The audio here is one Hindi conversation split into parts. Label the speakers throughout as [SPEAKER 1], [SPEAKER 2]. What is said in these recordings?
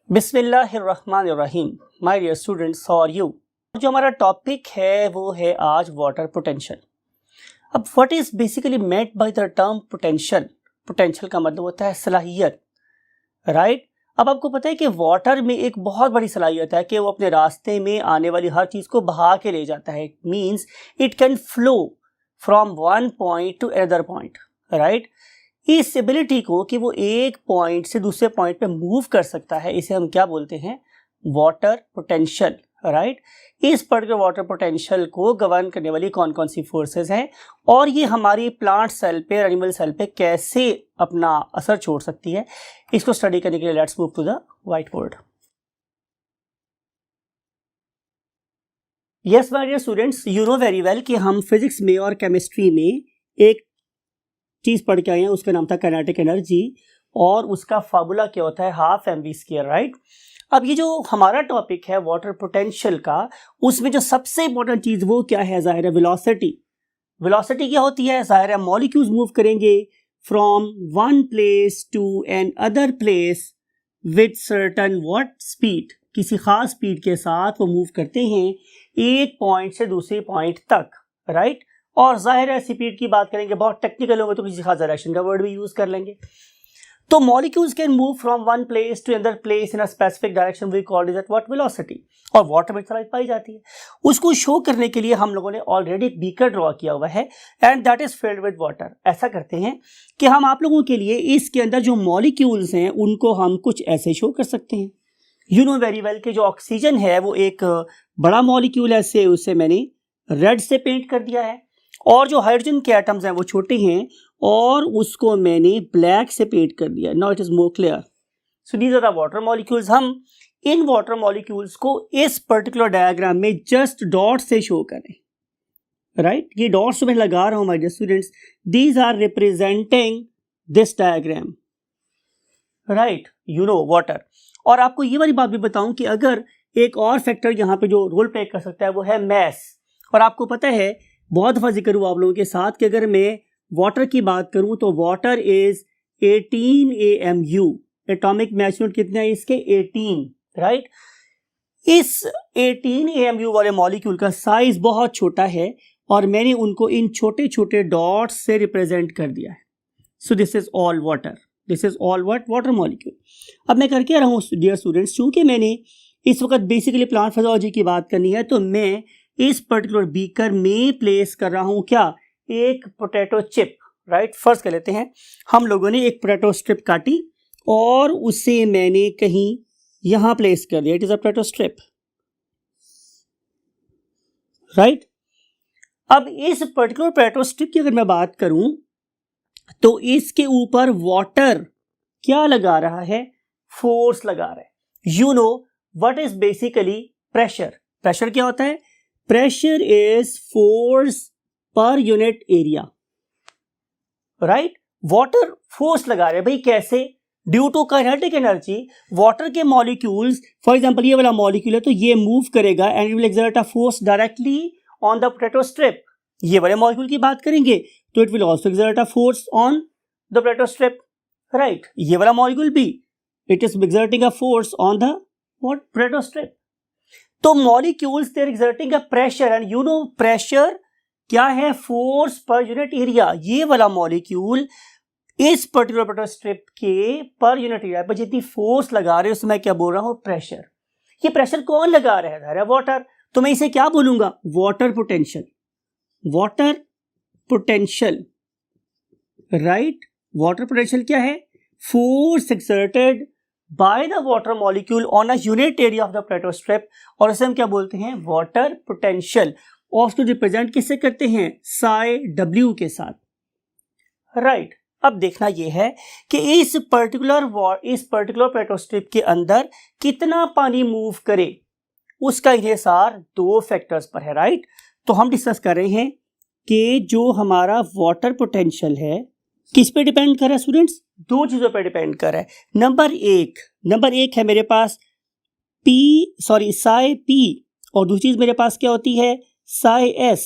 [SPEAKER 1] बिस्मिल्लाहिर्रहमानिर्रहीम। My dear students, how are you. जो हमारा टॉपिक है वो है आज वाटर पोटेंशियल। अब what is basically meant by the term potential. Potential का मतलब होता है सलाहियत, राइट। अब आपको पता है कि वाटर में एक बहुत बड़ी सलाहियत है कि वो अपने रास्ते में आने वाली हर चीज को बहा के ले जाता है। Means it can flow from one point two another point, right. इस एबिलिटी को कि वो एक पॉइंट से दूसरे पॉइंट पे मूव कर सकता है, इसे हम क्या बोलते हैं, वाटर पोटेंशियल, राइट। इस पर्टिकुलर वाटर पोटेंशियल को गवर्न करने वाली कौन कौन सी फोर्सेस हैं और ये हमारी प्लांट सेल पे, एनिमल सेल पे कैसे अपना असर छोड़ सकती है, इसको स्टडी करने के लिए let's move to the whiteboard. Yes my dear students, you know very well कि हम फिजिक्स में और केमिस्ट्री में एक चीज पढ़ के आए हैं, उसका नाम था काइनेटिक एनर्जी और उसका फार्मूला क्या होता है, half M V square, right. अब ये जो हमारा टॉपिक है वाटर पोटेंशियल का, उसमें जो सबसे इंपॉर्टेंट चीज वो क्या है, जाहिर है वेलोसिटी। वेलोसिटी क्या होती है, जाहिर है मॉलिक्यूल्स मूव करेंगे from one place to another place with certain what speed, किसी खास स्पीड के साथ वो मूव करते हैं एक पॉइंट से दूसरे पॉइंट तक, राइट। और जाहिर है स्पीड की बात करेंगे, बहुत टेक्निकल होंगे तो किसी खास डायरेक्शन का वर्ड भी यूज कर लेंगे। तो molecules can move from one place to another place in a specific direction, we called it at what, velocity. और वाटर में सलाहियत पाई जाती है। उसको शो करने के लिए हम लोगों ने ऑलरेडी बीकर ड्रॉ किया हुआ है and that is filled with water. ऐसा करते हैं कि हम आप लोगों के लिए इसके अंदर जो मॉलिक्यूल्स हैं उनको हम कुछ ऐसे शो कर सकते हैं। यू नो वेरी वेल कि जो ऑक्सीजन है वो एक बड़ा मॉलिक्यूल है, से उसे मैंने रेड से पेंट कर दिया है, और जो हाइड्रोजन के एटम्स हैं वो छोटे हैं और उसको मैंने ब्लैक से पेंट कर दिया। Now it is more clear. So these are the water molecules. हम इन वाटर मॉलिक्यूल्स को इस पर्टिकुलर डायग्राम में जस्ट डॉट से शो करें, राइट। ये डॉट्स मैं लगा रहा हूं my dear students, these are representing this diagram, right, you know water. और आपको ये वाली बात भी बताऊं कि अगर एक और फैक्टर यहाँ पे जो रोल प्ले कर सकता है वो है मैस। और आपको पता है, बहुत दफा जिक्र हुआ आप लोगों के साथ कि अगर मैं वाटर की बात करूं तो water is 18 AMU। Atomic mass unit कितने हैं इसके, 18, राइट। इस 18 AMU वाले मॉलिक्यूल का साइज बहुत छोटा है और मैंने उनको इन छोटे छोटे डॉट्स से रिप्रेजेंट कर दिया है। So this is all water, this is all what, water molecule. अब मैं करके रहा हूँ डियर स्टूडेंट्स, चूंकि मैंने इस वक्त बेसिकली प्लांट फिजियोलॉजी की बात करनी है तो मैं इस पर्टिकुलर बीकर में प्लेस कर रहा हूं क्या, एक पोटैटो चिप, राइट। फर्स्ट कर लेते हैं, हम लोगों ने एक पोटैटो स्ट्रिप काटी और उसे मैंने कहीं यहां प्लेस कर दिया, it is a potato strip, right. अब इस पर्टिकुलर पोटैटो स्ट्रिप की अगर मैं बात करूं तो इसके ऊपर वाटर क्या लगा रहा है, फोर्स लगा रहा है। You know what is basically pressure. Pressure क्या होता है, pressure is force per unit area, right. Water force लगा रहे हैं भाई, कैसे, due to kinetic energy. Water के मॉलिक्यूल्स, फॉर एग्जांपल ये वाला मॉलिक्यूल है तो ये मूव करेगा and will exert a force directly on the potato strip. ये वाले मॉलिक्यूल की बात करेंगे तो it will also exert a force on the potato strip, right. ये वाला मॉलिक्यूल भी, it is exerting a force on the what, potato strip. तो molecules they are exerting a pressure and you know pressure क्या है, फोर्स पर यूनिट एरिया। ये वाला मॉलिक्यूल इस पर्टिकुलर पोटैटो स्ट्रिप के पर यूनिट एरिया पर जितनी फोर्स लगा रहे हो उसमें क्या बोल रहा हूं, प्रेशर। ये प्रेशर कौन लगा रहा है, वाटर। तो मैं इसे क्या बोलूंगा, water potential, water potential, right. Water potential क्या है, force exerted by the water molecule on a unit area of the potato strip, और इसे हम क्या बोलते हैं, वाटर पोटेंशियल। और उसको रिप्रेजेंट किससे करते हैं, साई W के साथ, राइट। अब देखना यह है कि इस पर्टिकुलर पोटैटो स्ट्रिप के अंदर कितना पानी मूव करे, उसका इंहिसार दो फैक्टर्स पर है, राइट। तो हम डिस्कस कर रहे हैं कि जो हमारा वाटर पोटेंशियल है किस पे डिपेंड कर रहा है स्टूडेंट्स, दो चीजों पे डिपेंड कर रहा है। नंबर एक है मेरे पास साई P और दूसरी चीज मेरे पास क्या होती है, साई S।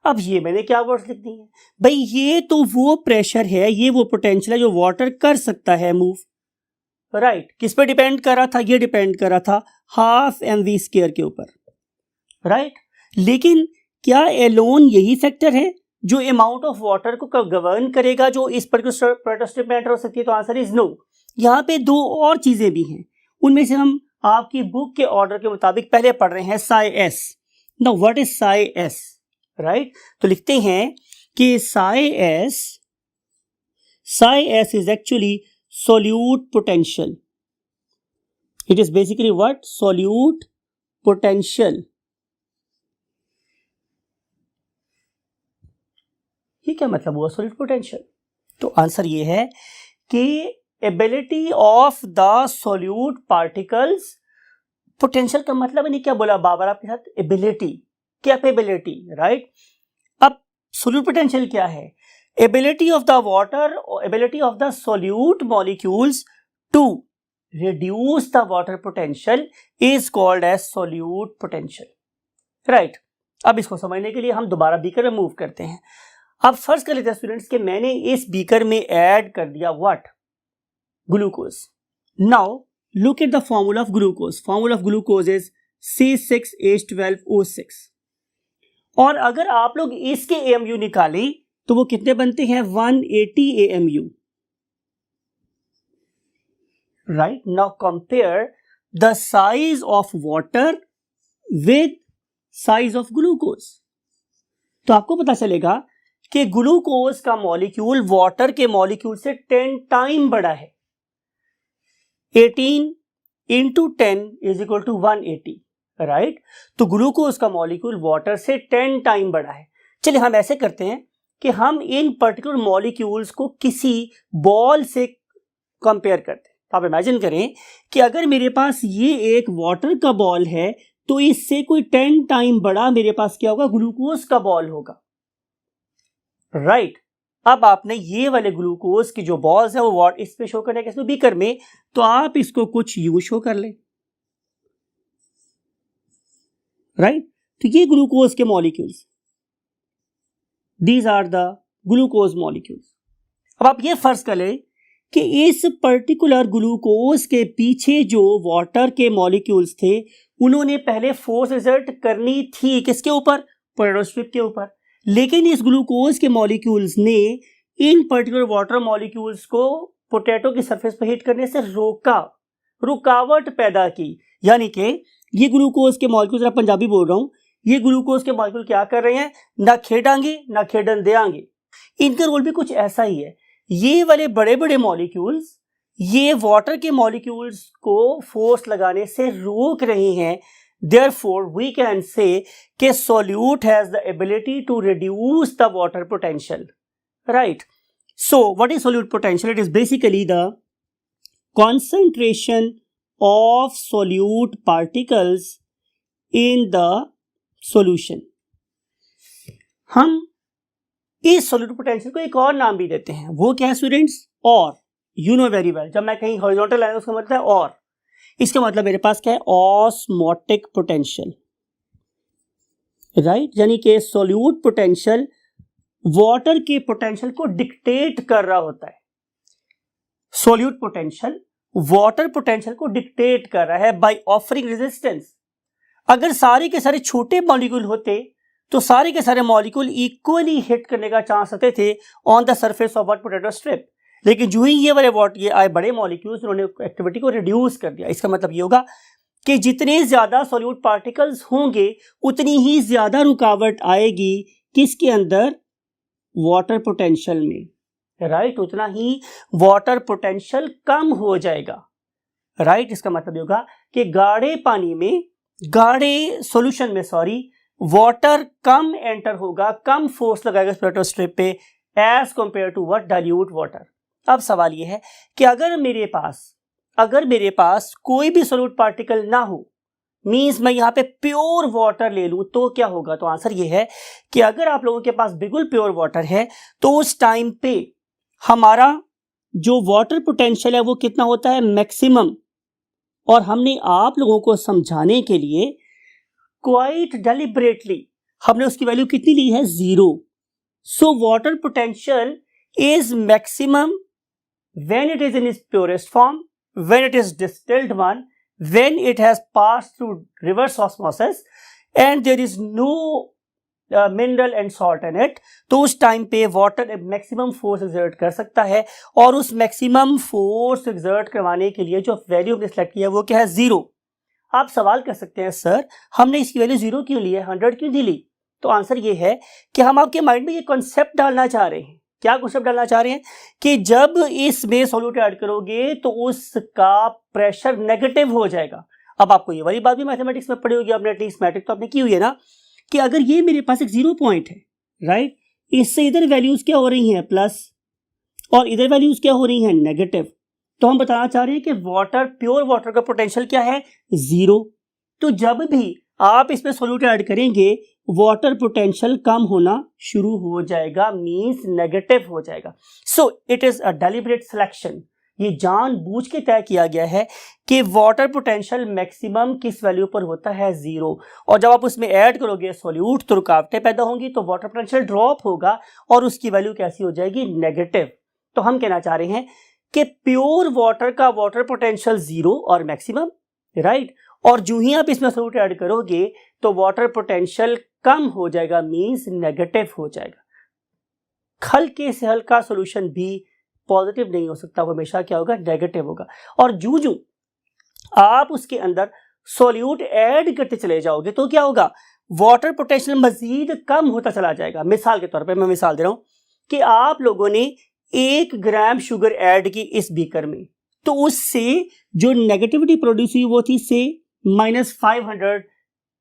[SPEAKER 1] अब ये मैंने क्या वर्ड्स लिख दिए भाई, ये तो वो प्रेशर है, ये वो पोटेंशियल है जो वाटर कर सकता है मूव, राइट किस पे डिपेंड कर रहा था? ये डिपेंड कर रहा था हाफ mv स्क्वायर के ऊपर, राइट लेकिन क्या एलोन यही फैक्टर है जो अमाउंट ऑफ वाटर को गवर्न करेगा जो इस पर्टिकुलर प्रोटोस्ट्रिप में एंटर हो सकती है? तो आंसर इज नो। यहाँ पे दो और चीजें भी हैं, उनमें से हम आपकी बुक के ऑर्डर के मुताबिक पहले पढ़ रहे हैं Sai S. Now what is psi S, right? तो लिखते हैं कि Sai S is actually solute potential. It is basically what? Solute potential. ये क्या मतलब हुआ सोल्यूट पोटेंशियल? तो आंसर ये है कि ability of the solute particles, potential का मतलब है नहीं क्या बोला बाबर आपके साथ? Ability, capability, right? अब सोल्यूट पोटेंशियल क्या है? Ability of the water, ability of the solute molecules to reduce the water potential is called as solute potential, right? अब इसको समझने के लिए हम दोबारा बीकर में मूव करते हैं। अब फर्ज कर लेते हैं स्टूडेंट्स कि मैंने इस बीकर में ऐड कर दिया what? Glucose. Now look at the formula of glucose. Formula of glucose is C6H12O6 और अगर आप लोग इसके AMU निकालें तो वो कितने बनते हैं? 180 AMU, right? Now compare the size of water with size of glucose. तो आपको पता चलेगा कि ग्लूकोज का मॉलिक्यूल वाटर के मॉलिक्यूल से 10 टाइम बड़ा है। 18 into 10 is equal to 180, right? तो ग्लूकोज का मॉलिक्यूल वाटर से 10 टाइम बड़ा है। चलिए हम ऐसे करते हैं कि हम इन पर्टिकुलर मॉलिक्यूल्स को किसी बॉल से कंपेयर करते हैं। तो आप इमेजिन करें कि अगर मेरे पास ये एक वाटर का बॉल है तो इससे कोई 10 टाइम बड़ा मेरे पास क्या होगा? ग्लूकोज का बॉल होगा, राइट? अब आपने ये वाले ग्लूकोज की जो बॉल्स है वो इस पे शो करने के बीकर में, तो आप इसको कुछ यू शो कर लें, राइट? तो ये ग्लूकोज के molecules, these are the glucose molecules. अब आप ये फर्ज कर लें कि इस पर्टिकुलर ग्लूकोज के पीछे जो वाटर के मॉलिक्यूल्स थे उन्होंने पहले फोर्स एक्सर्ट करनी थी किसके ऊपर? पोटेटोस्ट्रिप के ऊपर। लेकिन इस ग्लूकोज के मॉलिक्यूल्स ने इन पर्टिकुलर वाटर मॉलिक्यूल्स को पोटैटो की सरफेस पर हिट करने से रुकावट पैदा की। यानी कि ये ग्लूकोज के मॉलिक्यूल्स, मैं पंजाबी बोल रहा हूं, ये ग्लूकोज के मॉलिक्यूल क्या कर रहे हैं? ना खेडांगे ना खेडन देंगे। इनका रोल भी कुछ ऐसा ही है। ये वाले बड़े बड़े मॉलिक्यूल्स ये वाटर के मॉलिक्यूल्स को फोर्स लगाने से रोक रहे हैं। Therefore, we can say कि solute has the ability to reduce the water potential, right? So, what is solute potential? It is basically the concentration of solute particles in the solution. हम इस सोल्यूट पोटेंशियल को एक और नाम भी देते हैं, वो क्या है स्टूडेंट्स? और यू नो वेरी वेल, जब मैं कहीं हॉरिजॉन्टल लाइन उसका मतलब है और, इसका मतलब मेरे पास क्या है? Osmotic potential, right? यानी कि सोल्यूट पोटेंशियल वाटर के पोटेंशियल को डिक्टेट कर रहा होता है। सोल्यूट पोटेंशियल वाटर पोटेंशियल को डिक्टेट कर रहा है बाय ऑफरिंग रेजिस्टेंस। अगर सारे के सारे छोटे मॉलिक्यूल होते तो सारे के सारे मॉलिक्यूल इक्वली हिट करने का चांस होते थे on the surface of what? Potato strip. लेकिन जो ही ये वाले ये आए बड़े मॉलिक्यूल्स, उन्होंने एक्टिविटी को रिड्यूस कर दिया। इसका मतलब ये होगा कि जितने ज्यादा सॉल्यूट पार्टिकल्स होंगे उतनी ही ज्यादा रुकावट आएगी किसके अंदर? वाटर पोटेंशियल में, राइट? उतना ही वाटर पोटेंशियल कम हो जाएगा, राइट? इसका मतलब ये होगा कि गाढ़े पानी में, गाढ़े सॉल्यूशन में वाटर कम एंटर होगा, कम फोर्स लगाएगा पोटैटो स्ट्रिप पे as compare to what? Dilute water. अब सवाल ये है कि अगर मेरे पास कोई भी सोल्यूट पार्टिकल ना हो, मींस मैं यहाँ पे प्योर वाटर ले लूं तो क्या होगा? तो आंसर ये है कि अगर आप लोगों के पास बिल्कुल प्योर वाटर है तो उस टाइम पे हमारा जो वाटर पोटेंशियल है वो कितना होता है? मैक्सिमम। और हमने आप लोगों को समझाने के लिए क्वाइट डेलिबरेटली हमने उसकी वैल्यू कितनी ली है? 0। So water potential is maximum when it is in its purest form, when it is distilled one, when it has passed through reverse osmosis and there is no mineral and salt in it, तो उस टाइम पे वाटर मैक्सिमम फोर्स एक्सर्ट कर सकता है, और उस मैक्सिमम फोर्स एक्सर्ट करवाने के लिए जो वैल्यू हमने सेलेक्ट किया वो क्या है, 0। आप सवाल कर सकते हैं सर हमने इसकी वैल्यू 0 क्यों ली है, 100 क्यों नहीं ली? तो आंसर ये है कि हम आपके माइंड में ये कॉन्सेप्ट डालना चाह रहे हैं। क्या कॉन्सेप्ट डालना चाह रहे हैं कि जब इसमें सॉल्यूट ऐड करोगे तो उसका प्रेशर नेगेटिव हो जाएगा। अब आपको ये वाली बात भी मैथमेटिक्स में पढ़ी होगी आपने, एटलीस्ट मैट्रिक तो आपने की हुई है ना, कि अगर ये मेरे पास एक 0 पॉइंट है, राइट, इससे इधर वैल्यूज क्या हो रही हैं, प्लस, और इधर वैल्यूज क्या हो रही हैं, नेगेटिव। तो हम बताना चाह रहे हैं कि वाटर, प्योर वाटर का पोटेंशियल क्या है, 0। तो जब भी आप इसमें सॉल्यूट ऐड करेंगे वाटर पोटेंशियल कम होना शुरू हो जाएगा, मींस नेगेटिव हो जाएगा। So it is a deliberate selection, ये जानबूझ के तय किया गया है कि वाटर पोटेंशियल मैक्सिमम किस वैल्यू पर होता है, 0, और जब आप उसमें ऐड करोगे सॉल्यूट तो रुकावटें पैदा होंगी, तो वाटर पोटेंशियल ड्रॉप होगा और उसकी वैल्यू कैसी हो जाएगी, नेगेटिव। तो हम कहना चाह रहे हैं कि प्योर वाटर का वाटर पोटेंशियल 0 और मैक्सिमम, राइट, और जो ही आप इसमें सॉल्यूट ऐड करोगे तो वाटर पोटेंशियल कम हो जाएगा, मींस नेगेटिव हो जाएगा। हल्के से हल्का सॉल्यूशन भी पॉजिटिव नहीं हो सकता, वो हमेशा क्या होगा, नेगेटिव होगा। और जूं आप उसके अंदर सॉल्यूट ऐड करते चले जाओगे तो क्या होगा, वाटर पोटेंशियल मजीद कम होता चला जाएगा। मिसाल के तौर पे मैं मिसाल दे रहा हूं कि आप लोगों ने 1 ग्राम शुगर ऐड की इस बीकर में, तो उससे जो नेगेटिविटी प्रोड्यूस हुई वो थी से -500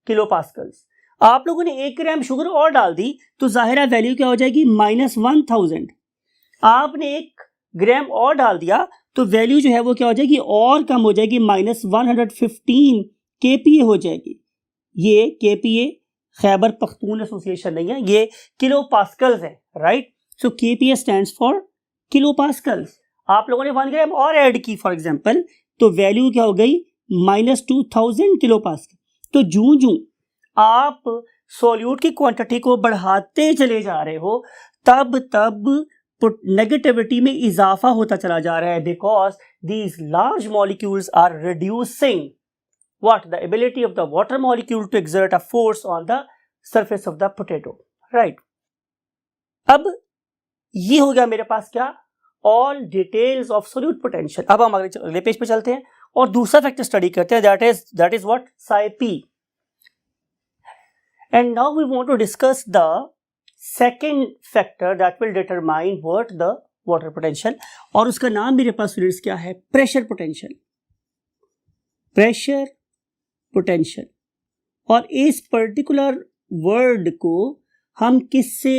[SPEAKER 1] किलो पास्कल्स। आप लोगों ने 1 ग्राम शुगर और डाल दी तो जाहिर है वैल्यू क्या हो जाएगी, -1000। आपने 1 ग्राम और डाल दिया तो वैल्यू जो है वो क्या हो जाएगी, और कम हो जाएगी, -115 kPa हो जाएगी। ये kPa खैबर पख्तून एसोसिएशन नहीं है, ये किलो पास्कल्स है, राइट। So kPa stands for kilo pascals. आप लोगों ने 1 ग्राम और ऐड की फॉर एग्जांपल, तो वैल्यू क्या हो गई, -2000 किलो पास्कल। तो जूं आप सॉल्यूट की क्वांटिटी को बढ़ाते चले जा रहे हो तब नेगेटिविटी में इजाफा होता चला जा रहा है, because these large molecules are reducing what, the ability of the water molecule to exert a force on the surface of the potato, right. अब ये हो गया मेरे पास क्या, all details of solute potential. अब हम अगले पेज पे चलते हैं और दूसरा फैक्टर स्टडी करते हैं, that is what, psi p। And now we want to discuss the second factor that will determine what the water potential, और उसका नाम मेरे पास स्टूडेंट्स क्या है, प्रेशर पोटेंशियल। प्रेशर पोटेंशियल, और इस पर्टिकुलर वर्ड को हम किससे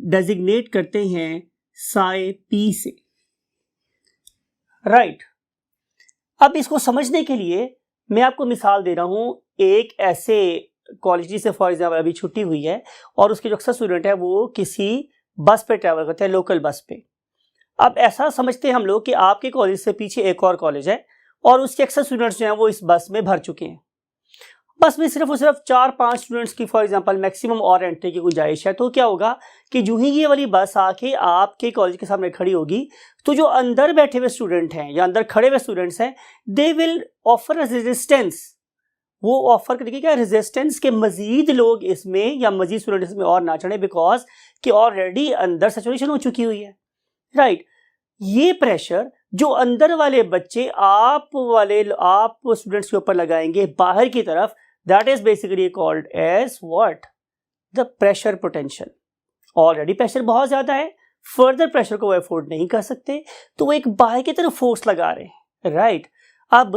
[SPEAKER 1] डेजिग्नेट करते हैं, psi p से, राइट। अब इसको समझने के लिए मैं आपको मिसाल दे रहा हूं, एक ऐसे कॉलेज से फॉर एग्जाम्पल अभी छुट्टी हुई है और उसके जो अक्सर स्टूडेंट है वो किसी बस पे ट्रैवल करते हैं, लोकल बस पे। अब ऐसा समझते हैं हम लोग कि आपके कॉलेज से पीछे एक और कॉलेज है और उसके अक्सर स्टूडेंट्स जो हैं वो इस बस में भर चुके हैं। बस में सिर्फ और सिर्फ 4-5 स्टूडेंट्स की फॉर एग्जांपल मैक्सिमम और एंट्री की गुंजाइश है। तो क्या होगा कि जो ही ये वाली बस आके आपके कॉलेज के सामने खड़ी होगी तो जो अंदर बैठे हुए स्टूडेंट हैं या अंदर खड़े हुए स्टूडेंट्स हैं, they will offer a resistance. वो ऑफर करेंगे क्या, रेजिस्टेंस के मजीद लोग इसमें या मजीद स्टूडेंट इसमें और ना चढ़े, बिकॉज कि ऑलरेडी अंदर सैचुरेशन हो चुकी हुई है, राइट। ये प्रेशर जो अंदर वाले बच्चे आप स्टूडेंट्स के ऊपर लगाएंगे बाहर की तरफ, that is basically called as what, the pressure potential. Already pressure बहुत ज्यादा है, फर्दर प्रेशर को वो अफोर्ड नहीं कर सकते, तो वो एक बाहर की तरफ फोर्स लगा रहे हैं, राइट। अब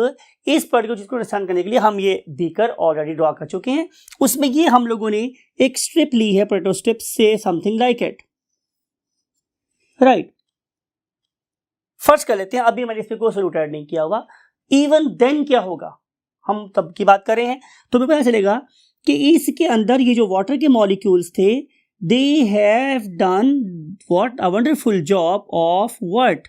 [SPEAKER 1] इस पर्टिकुलर चीज को अंडरस्टैंड करने के लिए हम ये बीकर ऑलरेडी ड्रॉ कर चुके हैं, उसमें ये हम लोगों ने एक स्ट्रिप ली है, पोटैटो स्ट्रिप से something like it, right. First कर लेते हैं, अभी मैंने इसमें कोई सॉल्यूट ऐड नहीं किया हुआ, इवन देन क्या होगा, हम तब की बात कर रहे हैं। तो हमें पता चलेगा कि इसके अंदर ये जो वाटर के मॉलिक्यूल्स थे, they have done what, a wonderful job of what,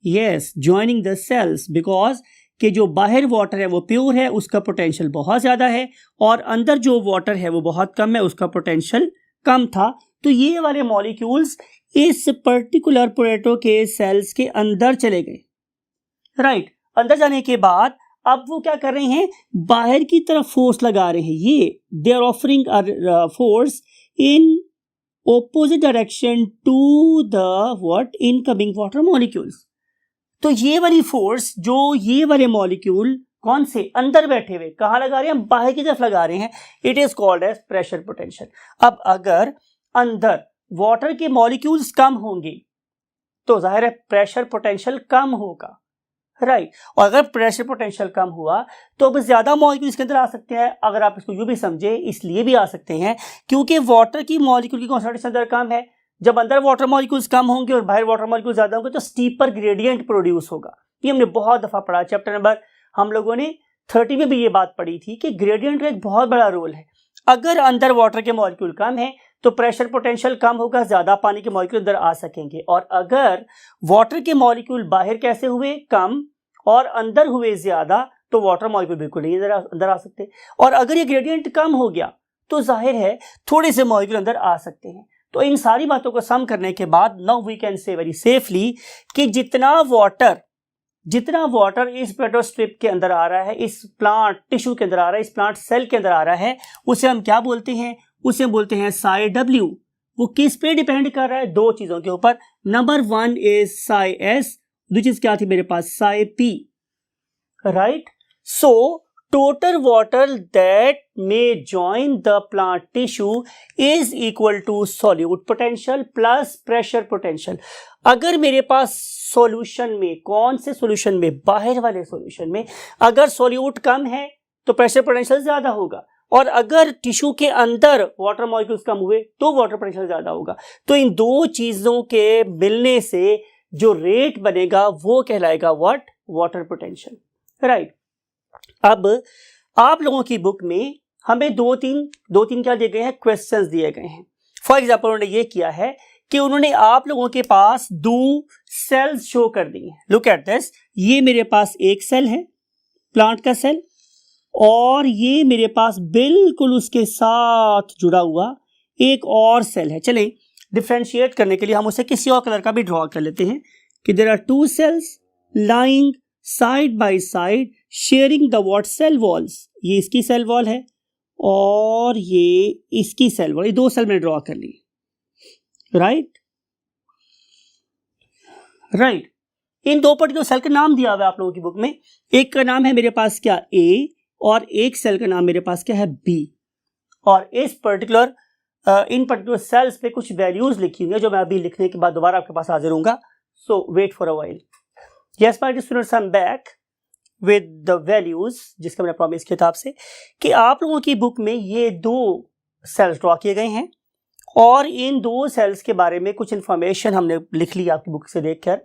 [SPEAKER 1] yes, joining the cells, because कि जो बाहर वाटर है वो प्योर है, उसका पोटेंशियल बहुत ज़्यादा है, और अंदर जो वाटर है वो बहुत कम है, उसका पोटेंशियल कम था। तो ये वाले मॉलिक्यूल्स इस पर्टिकुलर पोटैटो के सेल्स के अंदर चले गए, राइट। अंदर जाने के बाद अब वो क्या कर रहे हैं, बाहर की तरफ फोर्स लगा रहे हैं। ये they are offering force in opposite direction to the what, incoming water molecules. तो ये वाली फोर्स जो ये वाले मॉलिक्यूल कौन से अंदर बैठे हुए कहाँ लगा रहे हैं, बाहर की तरफ लगा रहे हैं, it is called as pressure potential. अब अगर अंदर वाटर के मॉलिक्यूल्स कम होंगे तो जाहिर है प्रेशर पोटेंशियल कम होगा, राइट। और अगर प्रेशर पोटेंशियल कम हुआ तो अब ज्यादा मॉलिक्यूल इसके अंदर आ सकते हैं। अगर आप इसको यूं भी समझे, इसलिए भी आ सकते हैं क्योंकि वाटर की मॉलिक्यूल की कॉन्सेंट्रेशन अंदर कम है। जब अंदर वाटर मॉलिक्यूल्स कम होंगे और बाहर वाटर मॉलिक्यूल ज्यादा होंगे तो स्टीपर ग्रेडियंट प्रोड्यूस होगा। ये हमने बहुत दफा पढ़ा, चैप्टर नंबर हम लोगों ने 30 में भी ये बात पढ़ी थी कि ग्रेडियंट का एक बहुत बड़ा रोल है। अगर अंदर वाटर के मॉलिक्यूल कम है तो प्रेशर पोटेंशियल कम होगा, ज्यादा पानी के मॉलिक्यूल अंदर आ सकेंगे। और अगर वाटर के मॉलिक्यूल बाहर कैसे हुए, कम, और अंदर हुए ज्यादा, तो वाटर मॉलिक्यूल बिल्कुल नहीं अंदर आ सकते। और अगर ये ग्रेडियंट कम हो गया तो जाहिर है थोड़े से मॉलिक्यूल अंदर आ सकते हैं। तो इन सारी बातों को सम करने के बाद now we can say very safely कि जितना वाटर इस पेट्रो स्ट्रिप के अंदर आ रहा है, इस प्लांट टिश्यू के अंदर आ रहा है, इस प्लांट सेल के अंदर आ रहा है, उसे हम क्या बोलते हैं, उसे बोलते हैं साई डब्ल्यू। वो किस पे डिपेंड कर रहा है, दो चीजों के ऊपर। Number one is psi S, which is क्या थी मेरे पास, psi P, right. So total water that may join the plant tissue is equal to solute potential plus pressure potential। अगर मेरे पास सॉल्यूशन में, कौन से सॉल्यूशन में, बाहर वाले सॉल्यूशन में अगर सॉल्यूट कम है तो प्रेशर पोटेंशियल ज्यादा होगा, और अगर टिश्यू के अंदर वाटर मॉलिक्यूल्स कम हुए तो वाटर पोटेंशियल ज्यादा होगा। तो इन दो चीजों के मिलने से जो रेट बनेगा वो कहलाएगा व्हाट, वाटर पोटेंशियल, राइट। अब आप लोगों की बुक में हमें दो तीन क्या दिए गए हैं, क्वेश्चंस दिए गए हैं। फॉर एग्जांपल उन्होंने ये किया है कि उन्होंने आप लोगों के पास दो सेल्स शो कर दी हैं। लुक एट दिस, ये मेरे पास एक सेल है, प्लांट का सेल, और ये मेरे पास बिल्कुल उसके साथ जुड़ा हुआ एक और सेल है। चलें डिफ्रेंशिएट करने के लिए हम उसे किसी और कलर का भी ड्रॉ कर लेते हैं कि there are two cells lying side by side sharing the what, cell walls. ये इसकी सेल वॉल है और ये इसकी सेल वॉल, ये दो सेल में ड्रॉ कर ली, राइट। इन दो पर्टिकुलर सेल का नाम दिया हुआ है आप लोगों की बुक में। एक का नाम है मेरे पास क्या, ए, और एक सेल का नाम मेरे पास क्या है, बी। और इस पर्टिकुलर इन पर्टिकुलर सेल्स पे कुछ वैल्यूज लिखी हुई है जो मैं अभी लिखने के बाद दोबारा आपके पास हाजिर होऊंगा। So wait for a while. Yes my dear students, I am back with the values जिसका मैंने प्रॉमिस किताब से कि आप लोगों की बुक में ये दो सेल्स ड्रॉ किए गए हैं और इन दो सेल्स के बारे में कुछ इंफॉर्मेशन हमने लिख ली आपकी बुक से देखकर।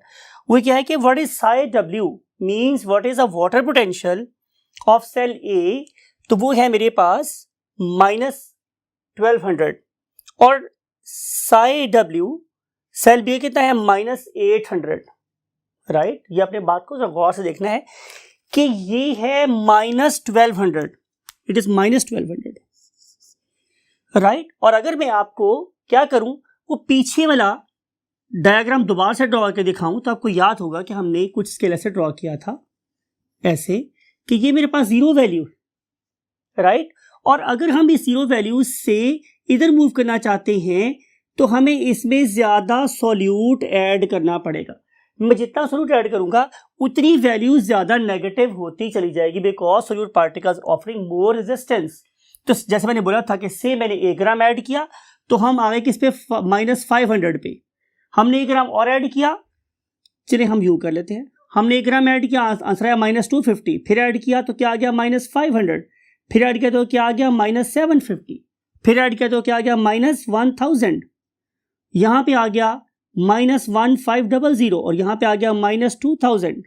[SPEAKER 1] वो क्या है कि what is psi W means what is a water potential of cell A, तो वो है मेरे पास -1200, और साई डब्ल्यू सेल बी कितना है, -800, राइट। ये अपने बात को गौर से देखना है कि ये है -1200, इट इज -1200, राइट। और अगर मैं आपको क्या करूं, वो पीछे वाला डायग्राम दोबारा से ड्रॉ करके दिखाऊं तो आपको याद होगा कि हमने कुछ स्केल ऐसे ड्रॉ किया था, ऐसे कि ये मेरे पास जीरो वैल्यू, राइट। और अगर हम इस जीरो वैल्यू से इधर मूव करना चाहते हैं तो हमें इसमें ज्यादा सॉल्यूट ऐड करना पड़ेगा। मैं जितना सोल्यूट ऐड करूंगा उतनी वैल्यू ज्यादा नेगेटिव होती चली जाएगी, because solute particles offering more resistance. तो जैसे मैंने बोला था कि से मैंने 1 ग्राम ऐड किया तो हम आ गए किस पे, -500 पे। हमने 1 ग्राम और ऐड किया, चलिए हम यू कर लेते हैं, हमने 1 ग्राम ऐड किया, आंसर आया -250, फिर ऐड किया तो क्या आ गया, -500, फिर ऐड किया तो क्या आ गया, -750, फिर ऐड किया तो क्या आ गया, -1000, यहां पे आ गया -1500, और यहां पे आ गया -2000।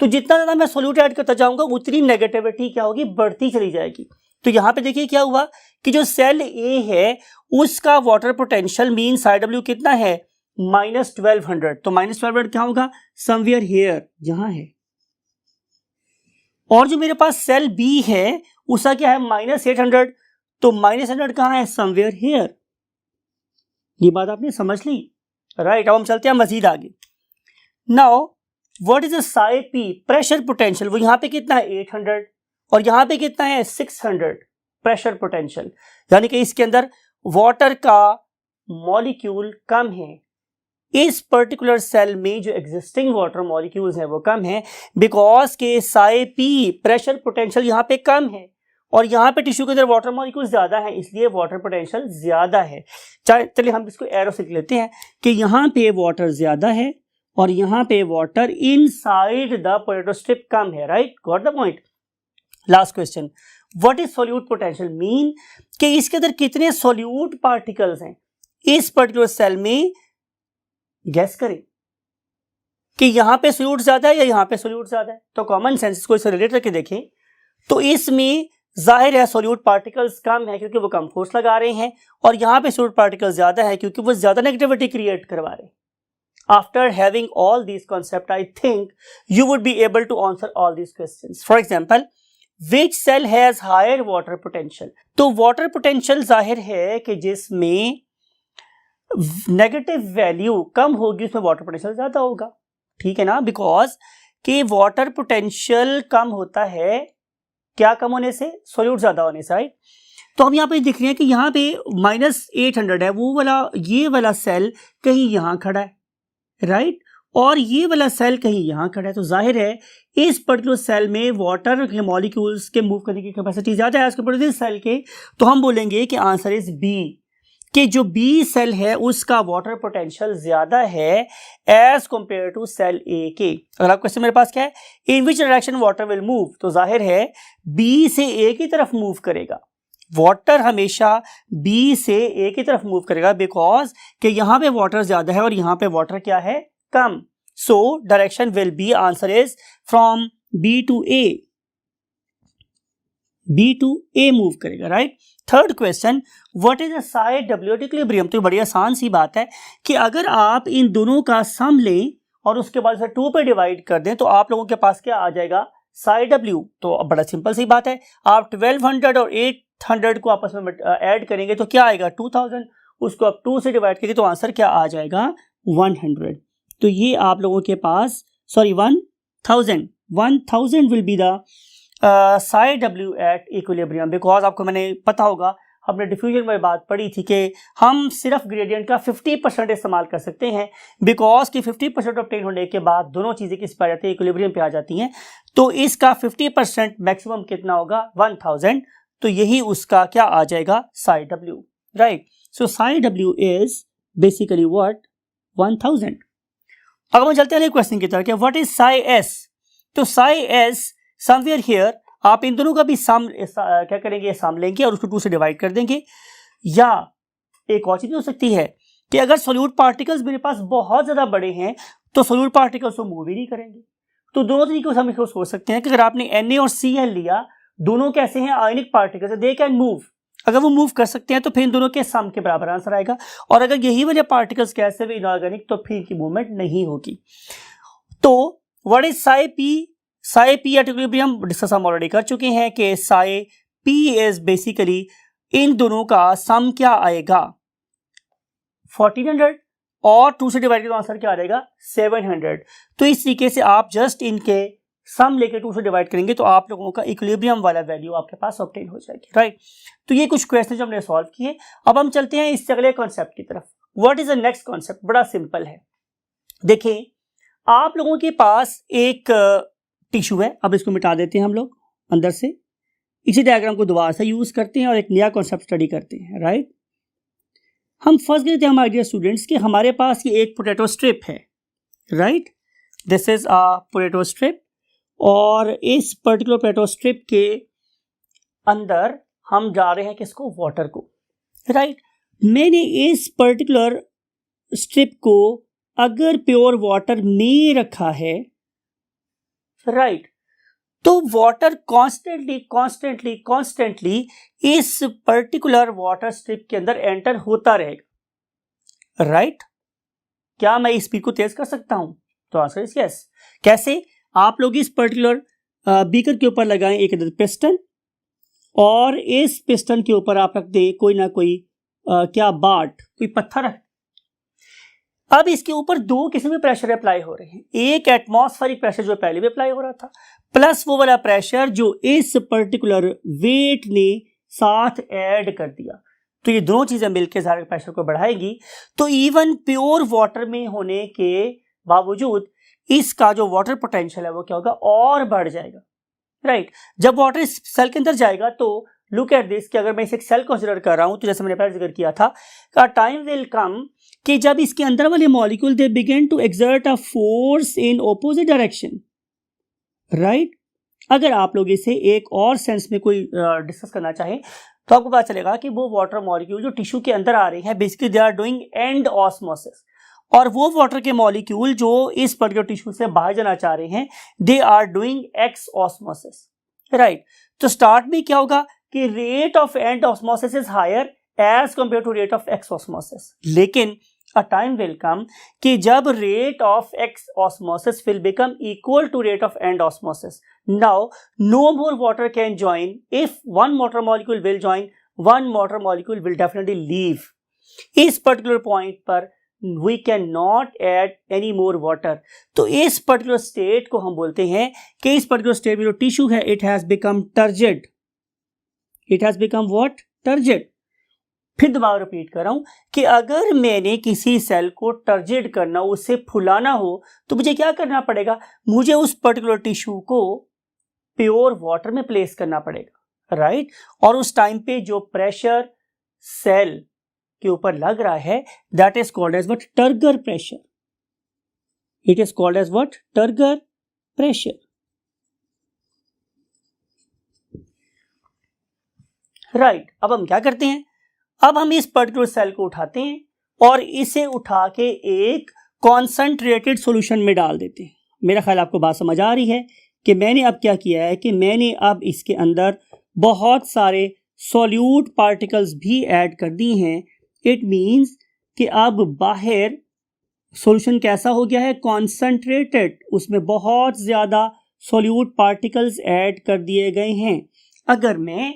[SPEAKER 1] तो जितना ज्यादा मैं सोल्यूट ऐड करता जाऊंगा उतनी नेगेटिविटी क्या होगी, बढ़ती चली जाएगी। तो यहां पे देखिए क्या हुआ कि जो सेल ए है उसका water potential mean Sai W कितना है, -1200। तो -1200 क्या होगा, समवेयर हियर, यहां है। और जो मेरे पास सेल बी है उसका क्या है, -800, तो -800 कहां है, समवेयर हियर। ये बात आपने समझ ली, राइट। अब हम चलते हैं मजीद आगे। Now what is Sai P pressure potential, वो यहाँ पे कितना है 800 और यहाँ पे कितना है 600 प्रेशर पोटेंशियल, यानी कि इसके अंदर वाटर का मॉलिक्यूल कम है। इस पर्टिकुलर सेल में जो एग्जिस्टिंग वाटर मॉलिक्यूल्स हैं वो कम है, बिकॉज के साई पी प्रेशर पोटेंशियल यहाँ पे कम है और यहाँ पे टिश्यू के अंदर वाटर मॉलिक्यूल ज्यादा है, इसलिए वाटर पोटेंशियल ज्यादा है। चलिए हम इसको एरो से लिख लेते हैं कि यहाँ पे वाटर ज्यादा है और यहाँ पे water inside the potato strip कम है, right, got the point. Last question, what is solute potential, mean कि इसके अंदर कितने सोल्यूट पार्टिकल्स हैं इस पर्टिकुलर सेल में, गैस करें कि यहाँ पे सोल्यूट ज्यादा है या यहाँ पे सोल्यूट ज्यादा है। तो कॉमन सेंस को इससे रिलेट करके देखें तो इसमें जाहिर है सोल्यूट पार्टिकल्स कम है क्योंकि वो कम फोर्स लगा रहे हैं और यहाँ पे सोल्यूट पार्टिकल्स ज्यादा है क्योंकि वो ज्यादा नेगेटिविटी क्रिएट करवा रहे हैं। After having all these concept I think you would be able to answer all these questions. For example, which cell has higher water potential, तो वाटर पोटेंशियल जाहिर है कि जिसमें नेगेटिव वैल्यू कम होगी उसमें वाटर पोटेंशियल ज्यादा होगा, ठीक है ना, बिकॉज कि वाटर पोटेंशियल कम होता है क्या कम होने से, सोल्यूट ज्यादा होने से, राइट। तो हम यहाँ पे देख रहे हैं कि यहाँ पे -800 है, वो वाला ये वाला सेल कहीं यहाँ खड़ा है, राइट, और ये वाला सेल कहीं यहाँ खड़ा है, तो जाहिर है इस पर्टिकुलर सेल में वाटर के मॉलिक्यूल्स के मूव करने की कैपेसिटी ज्यादा है उसके सेल के, तो हम बोलेंगे कि आंसर इज बी, कि जो बी सेल है उसका वाटर पोटेंशियल ज्यादा है as compare to cell A के। अगला क्वेश्चन मेरे पास क्या है, in which direction water will move, तो जाहिर है बी से ए की तरफ मूव करेगा, वाटर हमेशा बी से ए की तरफ मूव करेगा बिकॉज कि यहाँ पे वाटर ज्यादा है और यहाँ पे वाटर क्या है कम, so direction will be, answer is from B to A, B to A move करेगा, right. Third question, what is a psi W at equilibrium, तो बड़ी आसान सी बात है कि अगर आप इन दोनों का सम लें और उसके बाद इसे 2 पे डिवाइड कर दें तो आप लोगों के पास क्या आ जाएगा साई डब्ल्यू। तो बड़ा सिंपल सी बात है, आप 1200 और 800 को आपस में ऐड करेंगे तो क्या आएगा 2000, उसको आप 2 से डिवाइड करेंगे तो आंसर क्या आ जाएगा 100। तो ये आप लोगों के पास 1000 will be the Sai W at equilibrium, because आपको मैंने पता होगा हमने डिफ्यूजन में बात पढ़ी थी कि हम सिर्फ ग्रेडियंट का 50% इस्तेमाल कर सकते हैं बिकॉज कि 50% ऑब्टेन होने के बाद दोनों चीज़ें किस पे आ जाती है इक्विलिब्रियम पे आ जाती हैं, तो इसका 50% मैक्सिमम कितना होगा 1000, तो यही उसका क्या आ जाएगा Sai W, right. So Sai W is basically what 1000। अगर हम चलते हैं क्वेश्चन की तरफ, व्हाट इज साई एस, तो साई एस समवेयर हियर, आप इन दोनों का भी सम क्या करेंगे सम लेंगे और उसको 2 से डिवाइड कर देंगे, या एक और चीज हो सकती है कि अगर सोल्यूट पार्टिकल्स मेरे पास बहुत ज्यादा बड़े हैं तो सोल्यूट पार्टिकल्स को मूव ही नहीं करेंगे। तो दोनों तरीकों से हम इसको सोच सकते हैं कि अगर आपने Na और Cl लिया, दोनों कैसे हैं आयनिक पार्टिकल्स, दे कैन मूव, अगर वो मूव कर सकते हैं तो फिर इन दोनों के सम के बराबर आंसर आएगा, और अगर यही वाले पार्टिकल्स कैसे भी इनऑर्गेनिक तो फिर इनकी मूवमेंट नहीं होगी। तो what is Sai P, Sai P at equilibrium discuss हम ऑलरेडी कर चुके हैं कि साई पी इज बेसिकली इन दोनों का सम क्या आएगा 1400 और 2 से डिवाइड तो आंसर क्या आ जाएगा 700। तो इस तरीके से आप जस्ट इनके सम लेके 2 से डिवाइड करेंगे तो आप लोगों का इक्विलिब्रियम वाला वैल्यू आपके पास ऑब्टेन हो जाएगी, राइट। तो ये कुछ क्वेश्चन जो हमने सॉल्व किए। अब हम चलते हैं इससे अगले कॉन्सेप्ट की तरफ। What is the next concept, बड़ा सिंपल है। देखिए आप लोगों के पास एक टिश्यू है, अब इसको मिटा देते हैं हम लोग अंदर से, इसी डायग्राम को दोबारा से यूज करते हैं और एक नया कॉन्सेप्ट स्टडी करते हैं, राइट। हम फर्स्ट लेते हैं हमारे डियर स्टूडेंट्स कि हमारे पास ये एक पोटैटो स्ट्रिप है, right, this is a potato strip, और इस पर्टिकुलर पोटैटो स्ट्रिप के अंदर हम जा रहे हैं किसको, वाटर को, राइट। मैंने इस पर्टिकुलर स्ट्रिप को अगर प्योर वाटर में रखा है, राइट, तो वाटर कॉन्स्टेंटली इस पर्टिकुलर वाटर स्ट्रिप के अंदर एंटर होता रहेगा, राइट। क्या मैं स्पीड को तेज कर सकता हूं, तो आंसर इज यस। कैसे, आप लोग इस पर्टिकुलर बीकर के ऊपर लगाएं एक पिस्टन, और इस पिस्टन के ऊपर आप रख दें कोई ना कोई क्या बाट, कोई पत्थर है। अब इसके ऊपर दो किस्म के प्रेशर अप्लाई हो रहे हैं, एक एटमॉस्फेरिक प्रेशर जो पहले भी अप्लाई हो रहा था, प्लस वो वाला प्रेशर जो इस पर्टिकुलर वेट ने साथ ऐड कर दिया। तो ये दोनों चीजें मिलकर सारे प्रेशर को बढ़ाएगी। तो इवन प्योर वाटर में होने के बावजूद इसका जो वाटर पोटेंशियल है वो क्या होगा, और बढ़ जाएगा, राइट। जब वाटर इस सेल के अंदर जाएगा तो लुक एट दिस कि अगर मैं इसे एक सेल कंसीडर कर रहा हूं तो जैसे मैंने पहले जिक्र किया था, का टाइम विल कम कि जब इसके अंदर वाले molecule they begin to exert a force in opposite direction, right. अगर आप लोग इसे एक और सेंस में कोई डिस्कस करना चाहें तो आपको पता चलेगा कि वो वाटर मॉलिक्यूल जो टिश्यू के अंदर आ रहे हैं basically they are doing endosmosis, और वो वाटर के मॉलिक्यूल जो इस पर्टिकुलर टिश्यू से बाहर जाना चाह रहे हैं they are doing exosmosis, right. तो स्टार्ट में क्या होगा कि rate of endosmosis is higher as compare to rate of exosmosis, लेकिन a time will come कि जब rate of X osmosis will become equal to rate of end osmosis. Now, no more water can join. If one water molecule will join, one water molecule will definitely leave. इस particular point पर we cannot add any more water. तो इस particular state को हम बोलते हैं कि इस particular state में जो tissue है it has become turgid. It has become what? Turgid. फिर दोबारा रिपीट कर रहा हूं कि अगर मैंने किसी सेल को टर्जिड करना, उसे फुलाना हो तो मुझे क्या करना पड़ेगा, मुझे उस पर्टिकुलर टिश्यू को प्योर वाटर में प्लेस करना पड़ेगा, राइट। और उस टाइम पे जो प्रेशर सेल के ऊपर लग रहा है that is called as what, turgor pressure. It is called as what, turgor pressure, right. अब हम क्या करते हैं, अब हम इस पर्टिकुलर सेल को उठाते हैं और इसे उठा के एक कॉन्सेंट्रेटेड सॉल्यूशन में डाल देते हैं। मेरा ख्याल आपको बात समझ आ रही है कि मैंने अब क्या किया है कि मैंने अब इसके अंदर बहुत सारे सॉल्यूट पार्टिकल्स भी ऐड कर दिए हैं। इट मींस कि अब बाहर सॉल्यूशन कैसा हो गया है, कॉन्सेंट्रेटेड, उसमें बहुत ज़्यादा सॉल्यूट पार्टिकल्स ऐड कर दिए गए हैं। अगर मैं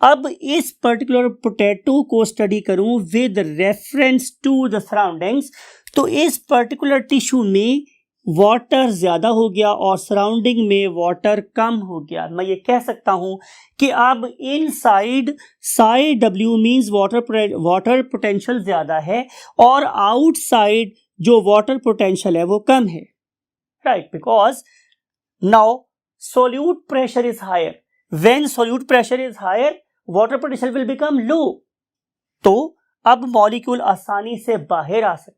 [SPEAKER 1] अब इस पर्टिकुलर पोटैटो को स्टडी करूं with reference to the surroundings, तो इस पर्टिकुलर टिश्यू में वाटर ज्यादा हो गया और सराउंडिंग में वाटर कम हो गया। मैं ये कह सकता हूं कि अब inside side W means water potential ज्यादा है और आउटसाइड जो वाटर पोटेंशियल है वो कम है, right. Because now solute pressure is higher, when solute pressure is higher water potential will become low. तो अब मॉलिक्यूल आसानी से बाहर आ सकते हैं।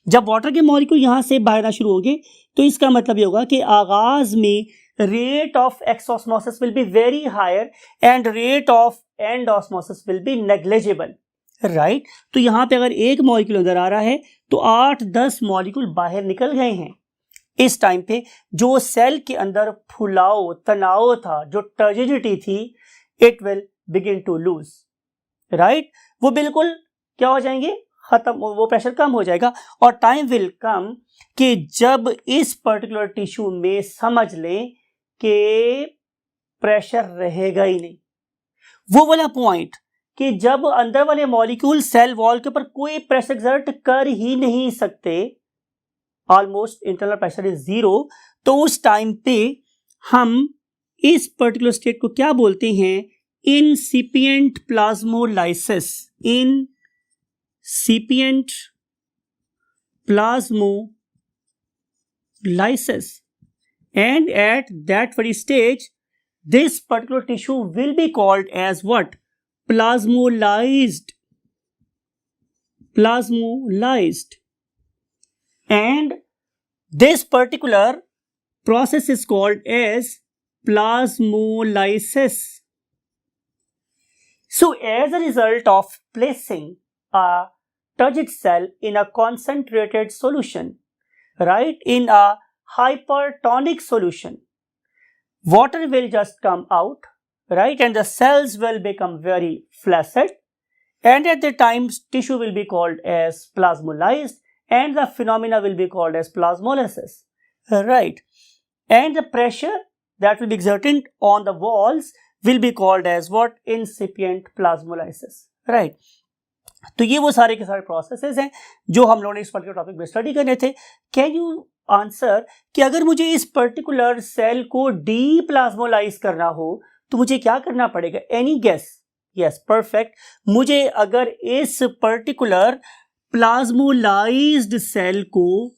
[SPEAKER 1] जब वाटर के मॉलिक्यूल यहां से बाहर आना शुरू होंगे तो इसका मतलब ये होगा कि आगाज में rate of exosmosis will be very higher and rate of endosmosis will be negligible, right. तो यहां पे अगर एक मॉलिक्यूल अंदर आ रहा है तो 8-10 मॉलिक्यूल बाहर निकल गए हैं। इस टाइम पे जो सेल के अंदर फुलाव तनाव था, जो टर्जिडिटी थी, it will begin to lose, right. वो बिल्कुल क्या हो जाएंगे, खत्म, वो प्रेशर कम हो जाएगा। और टाइम विल कम कि जब इस पर्टिकुलर टिश्यू में समझ लें कि प्रेशर रहेगा ही नहीं, वो वाला पॉइंट कि जब अंदर वाले मॉलिक्यूल सेल वॉल के ऊपर कोई प्रेशर एक्सर्ट कर ही नहीं सकते, almost internal pressure is zero, तो उस टाइम पे हम इस पर्टिकुलर स्टेट को क्या बोलते हैं, incipient plasmolysis, incipient plasmolysis, and at that very stage this particular tissue will be called as what, plasmolyzed, and this particular process is called as plasmolysis. So as a result of placing a turgid cell in a concentrated solution, right, in a hypertonic solution, water will just come out, right, and the cells will become very flaccid, and at the time tissue will be called as plasmolyzed and the phenomena will be called as plasmolysis, right. And the pressure that will be exerted on the walls will be called as what, incipient plasmolysis, right. तो ये वो सारे के सारे प्रोसेसेस हैं जो हम लोगों ने इस पर्टिकुलर टॉपिक में स्टडी करने थे. कैन यू आंसर कि अगर मुझे इस पर्टिकुलर सेल को डीप्लाज्मोलाइज करना हो तो मुझे क्या करना पड़ेगा? Any guess? Yes, perfect. मुझे अगर इस पर्टिकुलर प्लाज्मोलाइज्ड सेल को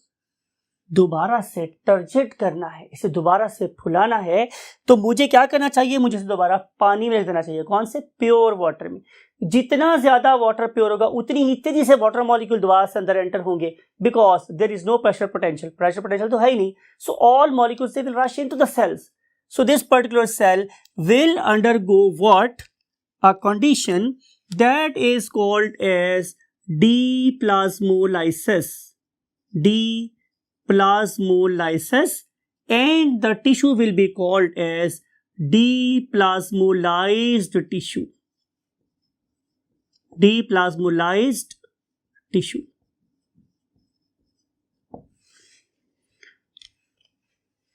[SPEAKER 1] दोबारा से टर्जेट करना है, इसे दोबारा से फुलाना है, तो मुझे क्या करना चाहिए? मुझे इसे दोबारा पानी में रख देना चाहिए. कौन से? प्योर वाटर में. जितना ज्यादा वाटर प्योर होगा उतनी ही तेजी से वाटर मॉलिक्यूल दोबारा से अंदर एंटर होंगे, because there is no pressure potential. Pressure potential तो है ही नहीं. So all molecules they will rush into the cells. So this particular cell will undergo what? A condition that is called as deplasmolysis. Deplasmolysis, and the tissue will be called as deplasmolized tissue. Deplasmolized tissue.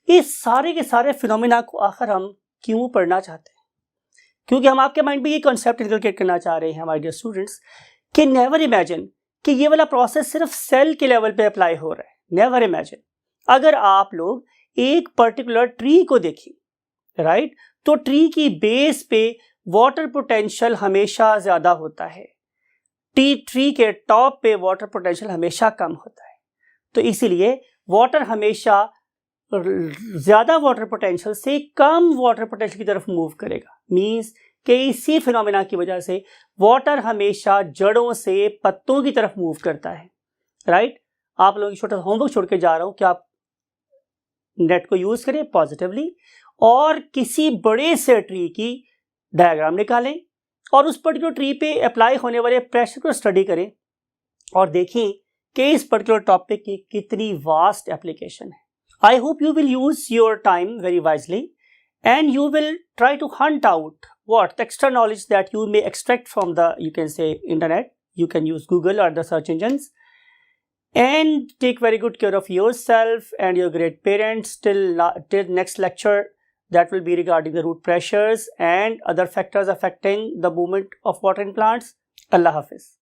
[SPEAKER 1] इस सारे के सारे फिनोमेना को आखिर हम क्यों पढ़ना चाहते हैं? क्योंकि हम आपके माइंड में ये कॉन्सेप्ट इनकलकेट करना चाह रहे हैं माय डियर स्टूडेंट्स कि नेवर इमेजिन कि ये वाला प्रोसेस सिर्फ सेल के लेवल पे अप्लाई हो रहा है. Never imagine. अगर आप लोग एक पर्टिकुलर ट्री को देखें, राइट, तो ट्री की बेस पे वाटर पोटेंशियल हमेशा ज्यादा होता है. ट्री के टॉप पे वाटर पोटेंशियल हमेशा कम होता है. तो इसीलिए वाटर हमेशा ज्यादा वाटर पोटेंशियल से कम वाटर पोटेंशियल की तरफ मूव करेगा. मींस कि इसी फिनोमेना की वजह से वाटर हमेशा जड़ों से पत्तों की तरफ मूव करता है. राइट. आप लोगों की छोटा सा होमवर्क छोड़ के जा रहा हूं कि आप नेट को यूज करें पॉजिटिवली और किसी बड़े से ट्री की डायग्राम निकालें और उस पर्टिकुलर ट्री पे अप्लाई होने वाले प्रेशर को स्टडी करें और देखें कि इस पर्टिकुलर टॉपिक की कितनी वास्ट एप्लीकेशन है. I hope you will use your time very wisely and you will try to hunt out what the extra knowledge that you may extract from the, you can say, internet. You can use Google or the search engines and take very good care of yourself and your great parents till next lecture that will be regarding the root pressures and other factors affecting the movement of water in plants. Allah Hafiz.